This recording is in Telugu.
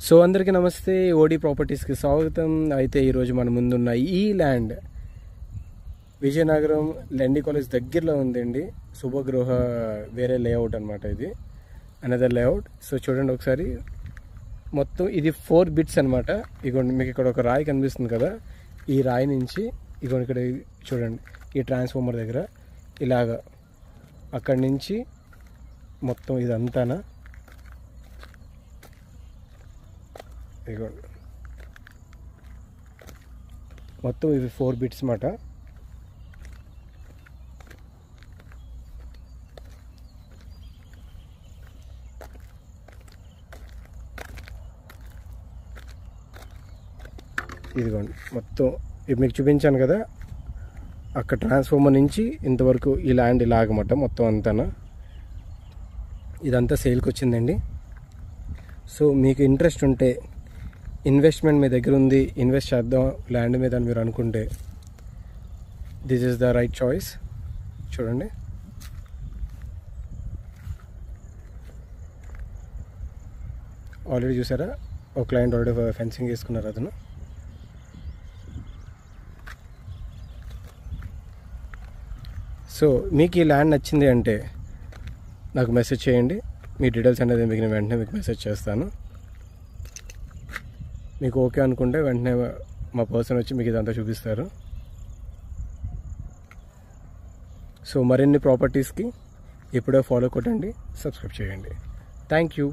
సో అందరికీ నమస్తే, ఓడి ప్రాపర్టీస్కి స్వాగతం. అయితే ఈరోజు మన ముందున్న ఈ ల్యాండ్ విజయనగరం లెండి కాలేజ్ దగ్గరలో ఉందండి. శుభగృహ వేరే లేఅవుట్ అనమాట, ఇది అనదర్ లేఅవుట్. సో చూడండి ఒకసారి, మొత్తం ఇది 4 బిట్స్ అనమాట. ఇగోండి మీకు ఇక్కడ ఒక రాయి కనిపిస్తుంది కదా, ఈ రాయి నుంచి ఇగోండి ఇక్కడ చూడండి, ఈ ట్రాన్స్ఫార్మర్ దగ్గర ఇలాగా అక్కడి నుంచి మొత్తం ఇదంతానా ఇగోండి మొత్తం ఇవి 4 బిట్స్ మాట. ఇదిగోండి మొత్తం మీకు చూపించాను కదా, అక్కడ ట్రాన్స్ఫార్మర్ నుంచి ఇంతవరకు ఈ ల్యాండ్ ఇలాగమాట మొత్తం అంతా. ఇదంతా సేల్కి వచ్చిందండి. సో మీకు ఇంట్రెస్ట్ ఉంటే, ఇన్వెస్ట్మెంట్ మీ దగ్గర ఉంది, ఇన్వెస్ట్ చేద్దాం ల్యాండ్ మీద అని మీరు అనుకుంటే, this is the right choice. చూడండి ఆల్రెడీ చూసారా, ఒక క్లయింట్ ఆల్రెడీ ఫెన్సింగ్ వేసుకున్నారు అతను. సో మీకు ఈ ల్యాండ్ నచ్చింది అంటే నాకు మెసేజ్ చేయండి, మీ డీటెయిల్స్ అనేది మీకు నేను వెంటనే మీకు మెసేజ్ చేస్తాను. మీకు ఓకే అనుకుంటే వెంటనే మా పర్సన్ వచ్చి మీకు ఇదంతా చూపిస్తారు. సో మరిన్ని ప్రాపర్టీస్కి ఇప్పుడే ఫాలో కొట్టండి, సబ్స్క్రైబ్ చేయండి. Thank you.